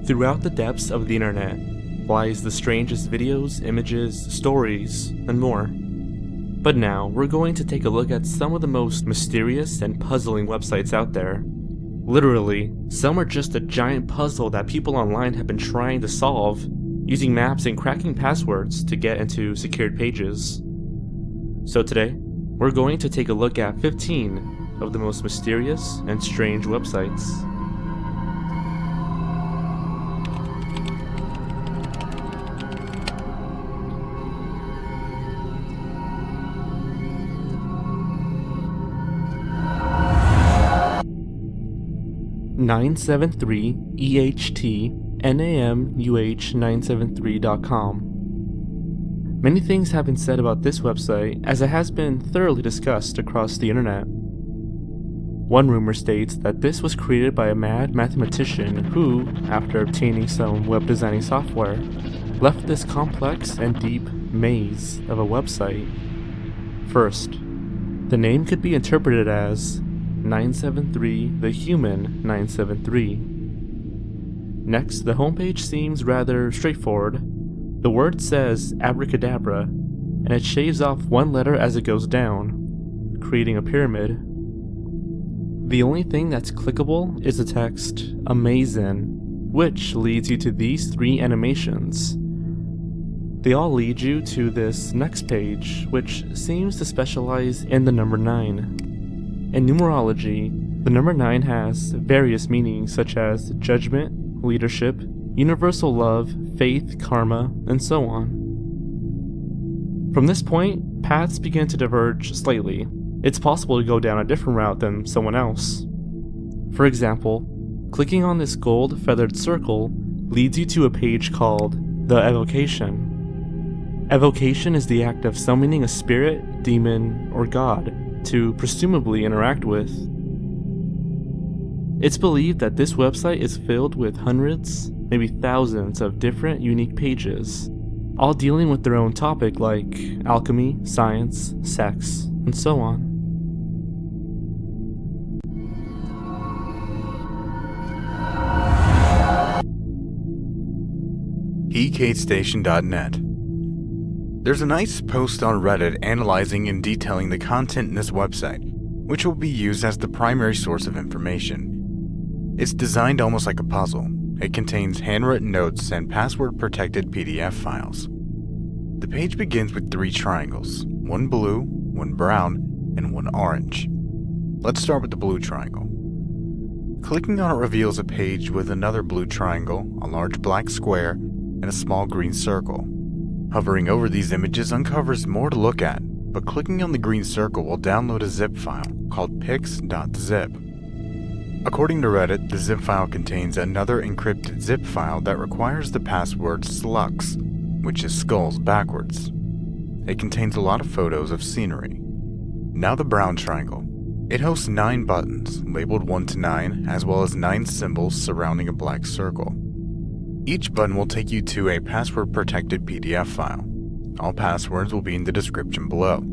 Throughout the depths of the internet lies the strangest videos, images, stories, and more. But now, we're going to take a look at some of the most mysterious and puzzling websites out there. Literally, some are just a giant puzzle that people online have been trying to solve, using maps and cracking passwords to get into secured pages. So today, we're going to take a look at 15 of the most mysterious and strange websites. (973EHT-NAMUH973.com). Many things have been said about this website, as it has been thoroughly discussed across the internet. One rumor states that this was created by a mad mathematician who, after obtaining some web designing software, left this complex and deep maze of a website. First, the name could be interpreted as 973 the Human 973. Next, the homepage seems rather straightforward. The word says abracadabra, and it shaves off one letter as it goes down, creating a pyramid. The only thing that's clickable is the text amazing, which leads you to these three animations. They all lead you to this next page, which seems to specialize in the number 9. In numerology, the number 9 has various meanings such as judgment, leadership, universal love, faith, karma, and so on. From this point, paths begin to diverge slightly. It's possible to go down a different route than someone else. For example, clicking on this gold feathered circle leads you to a page called The Evocation. Evocation is the act of summoning a spirit, demon, or god to presumably interact with. It's believed that this website is filled with hundreds, maybe thousands of different unique pages, all dealing with their own topic like alchemy, science, sex, and so on. ekatestation.net. There's a nice post on Reddit analyzing and detailing the content in this website, which will be used as the primary source of information. It's designed almost like a puzzle. It contains handwritten notes and password-protected PDF files. The page begins with 3 triangles, one blue, one brown, and one orange. Let's start with the blue triangle. Clicking on it reveals a page with another blue triangle, a large black square, and a small green circle. Hovering over these images uncovers more to look at, but clicking on the green circle will download a zip file called pics.zip. According to Reddit, the zip file contains another encrypted zip file that requires the password SLUX, which is skulls backwards. It contains a lot of photos of scenery. Now the brown triangle. It hosts 9 buttons, labeled 1 to 9, as well as 9 symbols surrounding a black circle. Each button will take you to a password-protected PDF file. All passwords will be in the description below.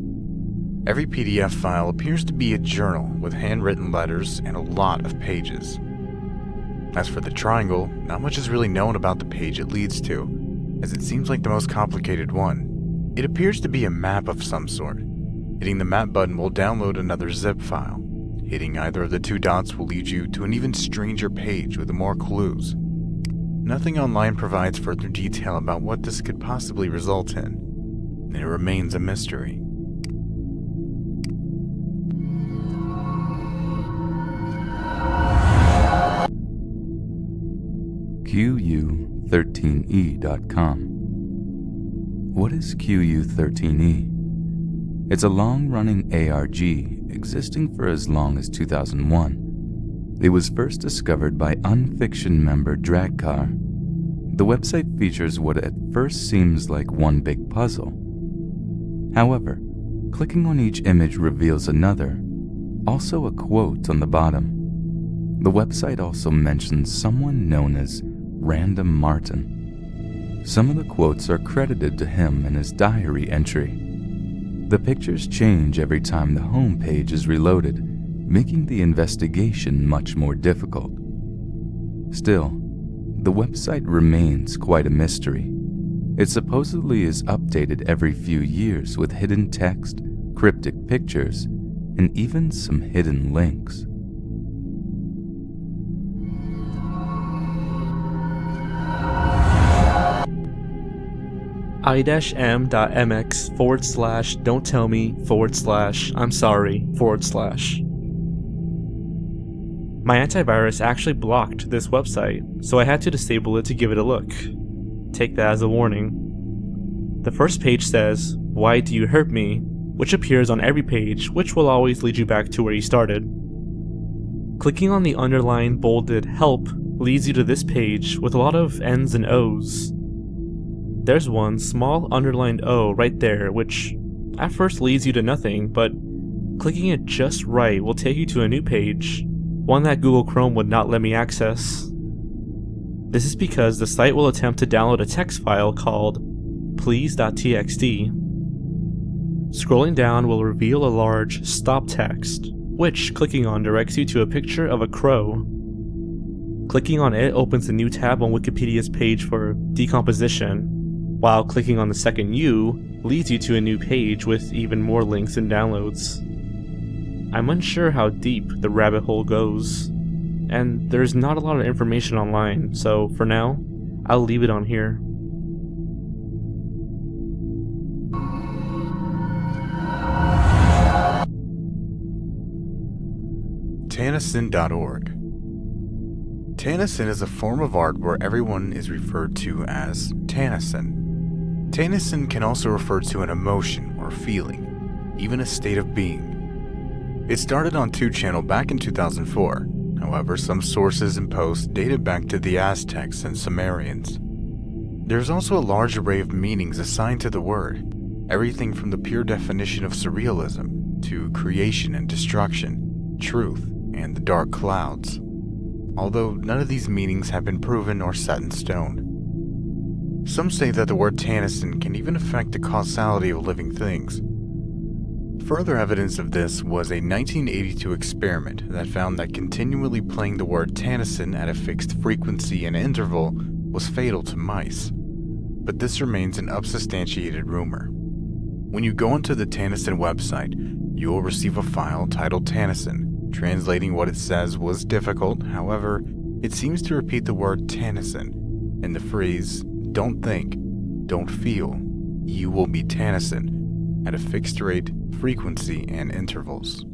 Every PDF file appears to be a journal with handwritten letters and a lot of pages. As for the triangle, not much is really known about the page it leads to, as it seems like the most complicated one. It appears to be a map of some sort. Hitting the map button will download another zip file. Hitting either of the 2 dots will lead you to an even stranger page with more clues. Nothing online provides further detail about what this could possibly result in, and it remains a mystery. QU13E.com. What is QU13E? It's a long-running ARG existing for as long as 2001. It was first discovered by Unfiction member Dragcar. The website features what at first seems like one big puzzle. However, clicking on each image reveals another, also a quote on the bottom. The website also mentions someone known as Random Martin. Some of the quotes are credited to him in his diary entry. The pictures change every time the home page is reloaded, making the investigation much more difficult. Still, the website remains quite a mystery. It supposedly is updated every few years with hidden text, cryptic pictures, and even some hidden links. i-m.mx/don't-tell-me/I'm sorry/ My antivirus actually blocked this website, so I had to disable it to give it a look. Take that as a warning. The first page says, "Why do you hurt me?" which appears on every page, which will always lead you back to where you started. Clicking on the underlined bolded "help" leads you to this page with a lot of N's and O's. There's one small underlined O right there, which at first leads you to nothing, but clicking it just right will take you to a new page, one that Google Chrome would not let me access. This is because the site will attempt to download a text file called please.txt. Scrolling down will reveal a large stop text, which clicking on directs you to a picture of a crow. Clicking on it opens a new tab on Wikipedia's page for decomposition, while clicking on the second U leads you to a new page with even more links and downloads. I'm unsure how deep the rabbit hole goes, and there's not a lot of information online, so for now, I'll leave it on here. Tennyson.org. Tennyson is a form of art where everyone is referred to as Tennyson. Tennyson can also refer to an emotion or feeling, even a state of being. It started on 2channel back in 2004, however some sources and posts dated back to the Aztecs and Sumerians. There's also a large array of meanings assigned to the word, everything from the pure definition of surrealism to creation and destruction, truth, and the dark clouds, although none of these meanings have been proven or set in stone. Some say that the word Tennyson can even affect the causality of living things. Further evidence of this was a 1982 experiment that found that continually playing the word Tennyson at a fixed frequency and interval was fatal to mice. But this remains an unsubstantiated rumor. When you go onto the Tennyson website, you will receive a file titled Tennyson. Translating what it says was difficult, however, it seems to repeat the word Tennyson and the phrase, "Don't think, don't feel, you will be Tennyson," at a fixed rate, frequency, and intervals.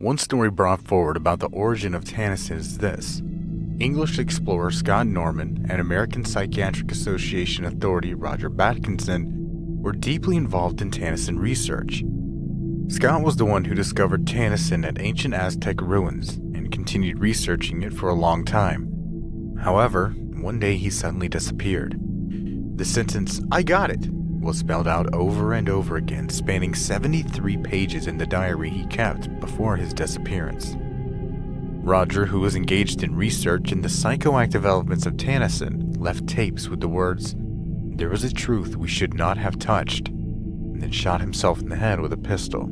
One story brought forward about the origin of Tennyson is this. English explorer Scott Norman and American Psychiatric Association authority Roger Batkinson were deeply involved in Tennyson research. Scott was the one who discovered Tennyson at ancient Aztec ruins and continued researching it for a long time. However, one day he suddenly disappeared. The sentence, "I got it," was spelled out over and over again, spanning 73 pages in the diary he kept before his disappearance. Roger, who was engaged in research in the psychoactive elements of Tennyson, left tapes with the words, "There was a truth we should not have touched," and then shot himself in the head with a pistol.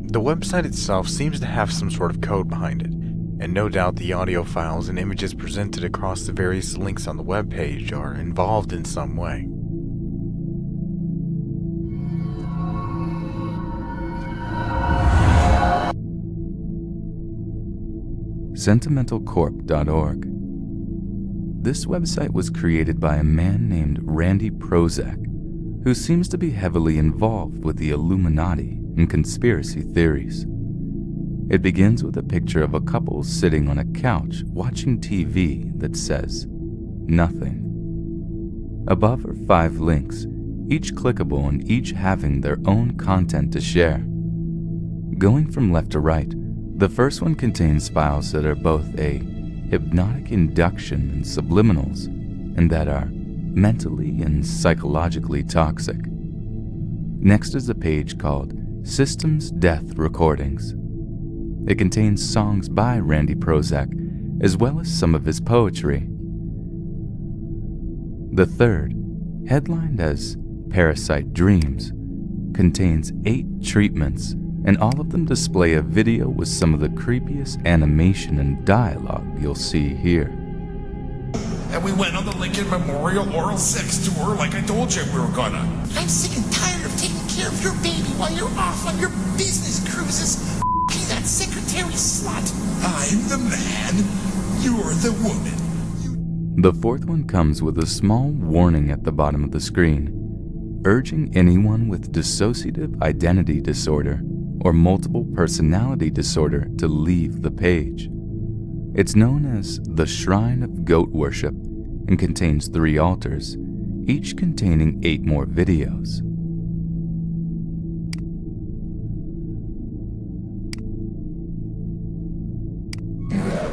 The website itself seems to have some sort of code behind it, and no doubt the audio files and images presented across the various links on the web page are involved in some way. Sentimentalcorp.org. This website was created by a man named Randy Prozac, who seems to be heavily involved with the Illuminati and conspiracy theories. It begins with a picture of a couple sitting on a couch watching TV that says, "Nothing." Above are 5 links, each clickable and each having their own content to share. Going from left to right, the first one contains files that are both a hypnotic induction and subliminals, and that are mentally and psychologically toxic. Next is a page called Systems Death Recordings. It contains songs by Randy Prozac, as well as some of his poetry. The third, headlined as Parasite Dreams, contains 8 treatments, and all of them display a video with some of the creepiest animation and dialogue you'll see here. And we went on the Lincoln Memorial Oral Sex Tour like I told you we were gonna. I'm sick and tired of taking care of your baby while you're off on your business cruises. F***ing that secretary slut. I'm the man, you're the woman. The fourth one comes with a small warning at the bottom of the screen, urging anyone with dissociative identity disorder or multiple personality disorder to leave the page. It's known as the Shrine of Goat Worship and contains 3 altars, each containing 8 more videos. You have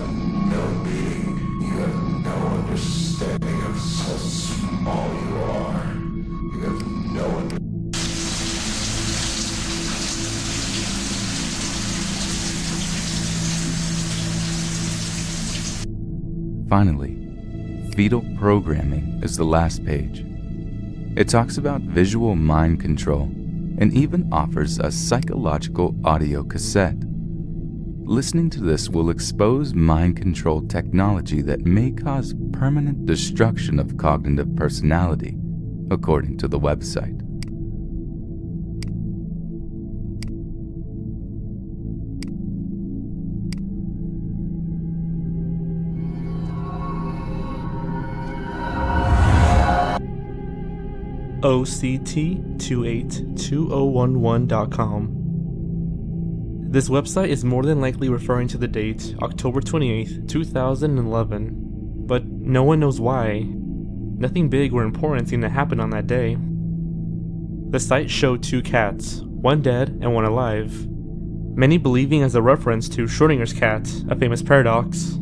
no being, you have no understanding of how small you are. You have no understanding. Finally, fetal programming is the last page. It talks about visual mind control and even offers a psychological audio cassette. Listening to this will expose mind control technology that may cause permanent destruction of cognitive personality, according to the website. OCT2820111.com. This website is more than likely referring to the date October 28th, 2011, but no one knows why. Nothing big or important seemed to happen on that day. The site showed 2 cats, one dead and one alive, many believing as a reference to Schrodinger's cat, a famous paradox.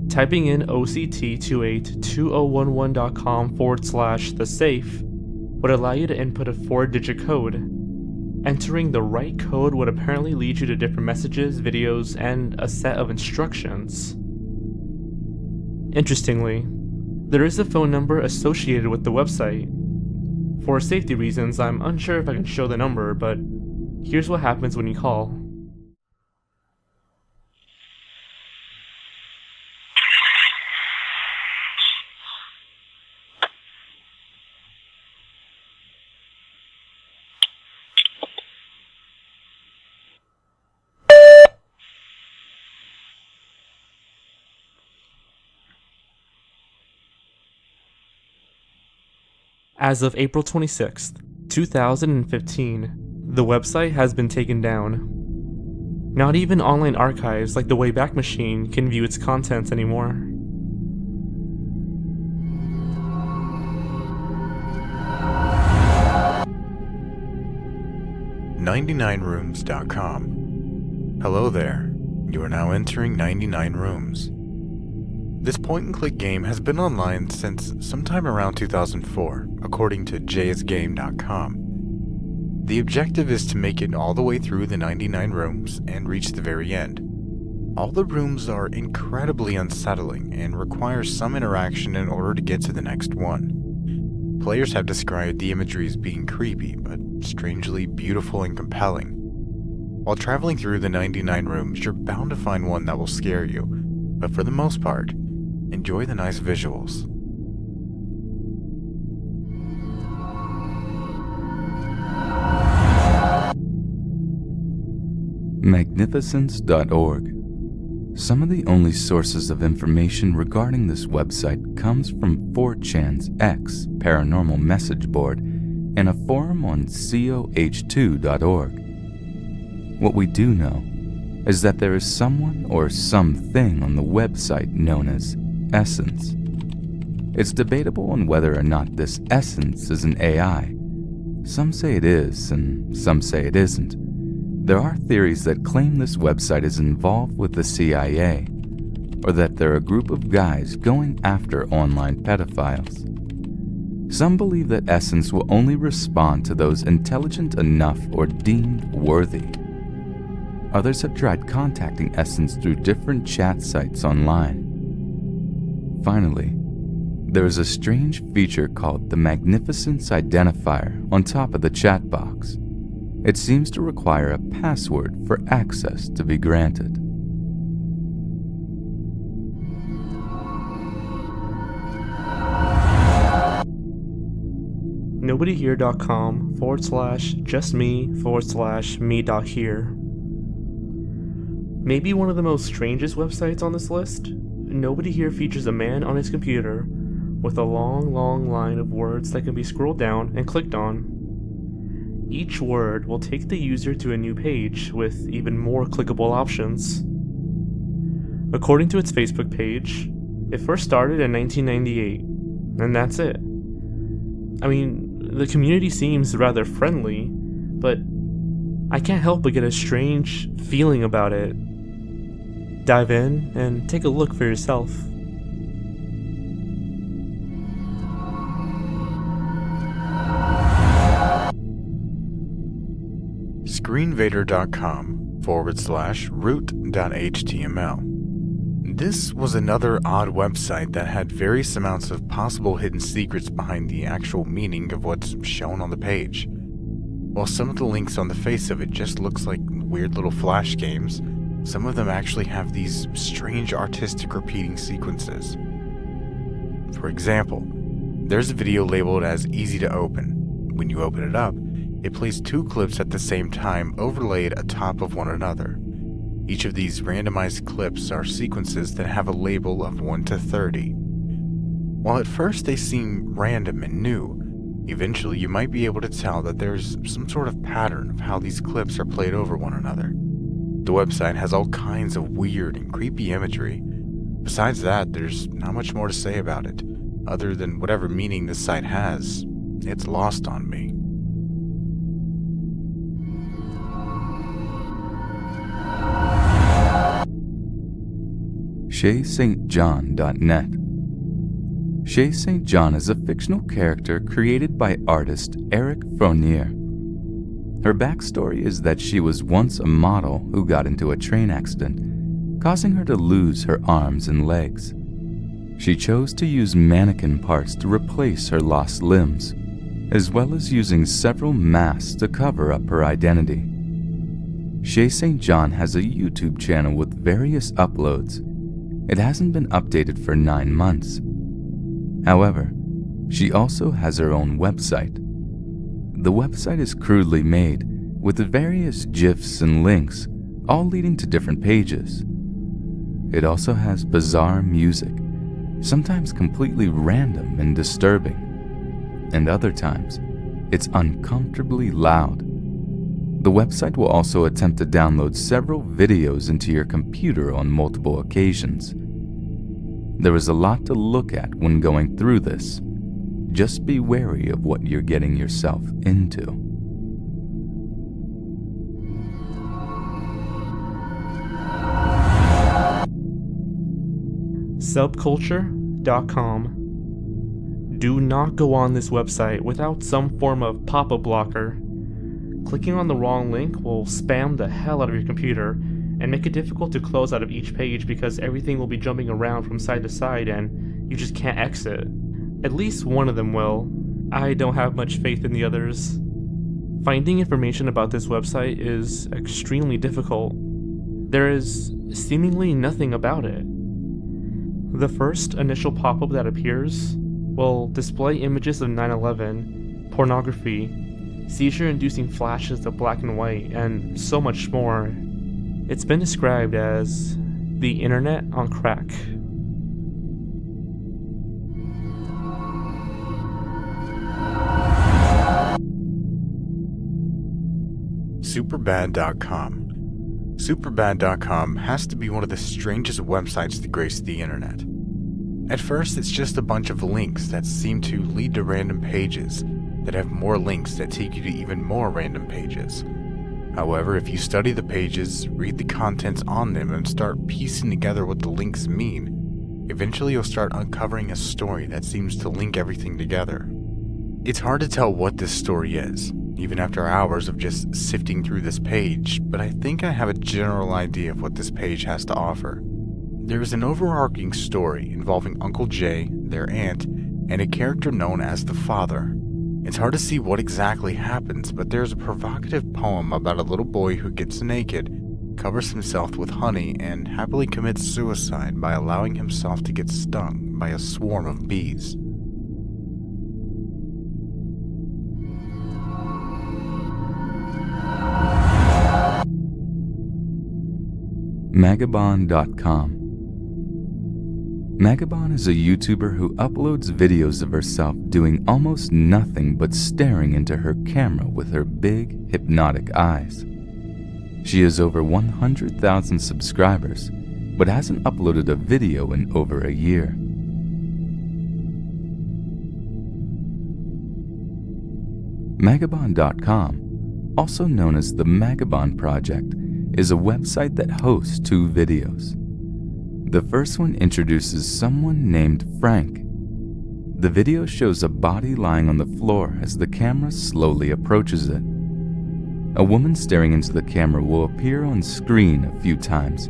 Typing in OCT2820111.com/the safe would allow you to input a 4-digit code. Entering the right code would apparently lead you to different messages, videos, and a set of instructions. Interestingly, there is a phone number associated with the website. For safety reasons, I'm unsure if I can show the number, but here's what happens when you call. As of April 26th, 2015, the website has been taken down. Not even online archives like the Wayback Machine can view its contents anymore. .99rooms.com. Hello there. You are now entering 99 Rooms. This point-and-click game has been online since sometime around 2004, according to jsgame.com. The objective is to make it all the way through the 99 rooms and reach the very end. All the rooms are incredibly unsettling and require some interaction in order to get to the next one. Players have described the imagery as being creepy, but strangely beautiful and compelling. While traveling through the 99 rooms, you're bound to find one that will scare you, but for the most part, enjoy the nice visuals. Magnificence.org. Some of the only sources of information regarding this website comes from 4chan's X paranormal message board and a forum on coh2.org. What we do know is that there is someone or something on the website known as Essence. It's debatable on whether or not this essence is an AI. Some say it is, and some say it isn't. There are theories that claim this website is involved with the CIA, or that they're a group of guys going after online pedophiles. Some believe that Essence will only respond to those intelligent enough or deemed worthy. Others have tried contacting Essence through different chat sites online. Finally, there is a strange feature called the Magnificence Identifier on top of the chat box. It seems to require a password for access to be granted. nobodyhere.com/justme/me.here. Maybe one of the most strangest websites on this list, Nobody Here features a man on his computer with a long line of words that can be scrolled down and clicked on. Each word will take the user to a new page with even more clickable options. According to its Facebook page, it first started in 1998, and that's it. I mean, the community seems rather friendly, but I can't help but get a strange feeling about it. Dive in and take a look for yourself. Screenvader.com/root.html. This was another odd website that had various amounts of possible hidden secrets behind the actual meaning of what's shown on the page. While some of the links on the face of it just looks like weird little flash games, some of them actually have these strange artistic repeating sequences. For example, there's a video labeled as easy to open. When you open it up, it plays two clips at the same time overlaid atop of one another. Each of these randomized clips are sequences that have a label of 1 to 30. While at first they seem random and new, eventually you might be able to tell that there's some sort of pattern of how these clips are played over one another. The website has all kinds of weird and creepy imagery. Besides that, there's not much more to say about it, other than whatever meaning this site has. It's lost on me. ShaySt.John.net. Shay St. John is a fictional character created by artist Eric Fournier. Her backstory is that she was once a model who got into a train accident, causing her to lose her arms and legs. She chose to use mannequin parts to replace her lost limbs, as well as using several masks to cover up her identity. Shay St. John has a YouTube channel with various uploads. It hasn't been updated for 9 months. However, she also has her own website. The website is crudely made, with various GIFs and links, all leading to different pages. It also has bizarre music, sometimes completely random and disturbing, and other times, it's uncomfortably loud. The website will also attempt to download several videos into your computer on multiple occasions. There is a lot to look at when going through this. Just be wary of what you're getting yourself into. Subculture.com. Do not go on this website without some form of pop-up blocker. Clicking on the wrong link will spam the hell out of your computer and make it difficult to close out of each page because everything will be jumping around from side to side and you just can't exit. At least one of them will. I don't have much faith in the others. Finding information about this website is extremely difficult. There is seemingly nothing about it. The first initial pop-up that appears will display images of 9/11, pornography, seizure-inducing flashes of black and white, and so much more. It's been described as the internet on crack. Superbad.com. Superbad.com has to be one of the strangest websites to grace the internet. At first, it's just a bunch of links that seem to lead to random pages that have more links that take you to even more random pages. However, if you study the pages, read the contents on them, and start piecing together what the links mean, eventually you'll start uncovering a story that seems to link everything together. It's hard to tell what this story is, even after hours of just sifting through this page, but I think I have a general idea of what this page has to offer. There is an overarching story involving Uncle Jay, their aunt, and a character known as the father. It's hard to see what exactly happens, but there's a provocative poem about a little boy who gets naked, covers himself with honey, and happily commits suicide by allowing himself to get stung by a swarm of bees. Magabon.com. Magabon is a YouTuber who uploads videos of herself doing almost nothing but staring into her camera with her big, hypnotic eyes. She has over 100,000 subscribers, but hasn't uploaded a video in over a year. Magabon.com, also known as the Magabon Project, is a website that hosts 2 videos. The first one introduces someone named Frank. The video shows a body lying on the floor as the camera slowly approaches it. A woman staring into the camera will appear on screen a few times,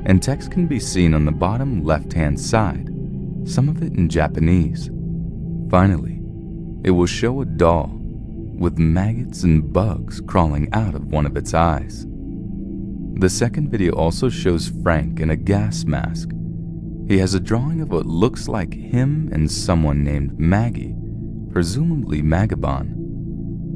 and text can be seen on the bottom left-hand side, some of it in Japanese. Finally, it will show a doll with maggots and bugs crawling out of one of its eyes. The second video also shows Frank in a gas mask. He has a drawing of what looks like him and someone named Maggie, presumably Magabon.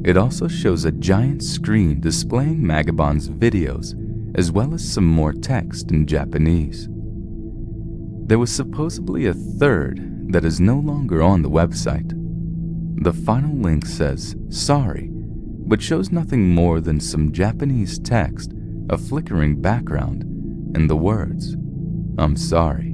It also shows a giant screen displaying Magabon's videos, as well as some more text in Japanese. There was supposedly a third that is no longer on the website. The final link says, "Sorry," but shows nothing more than some Japanese text, a flickering background, and the words, "I'm sorry."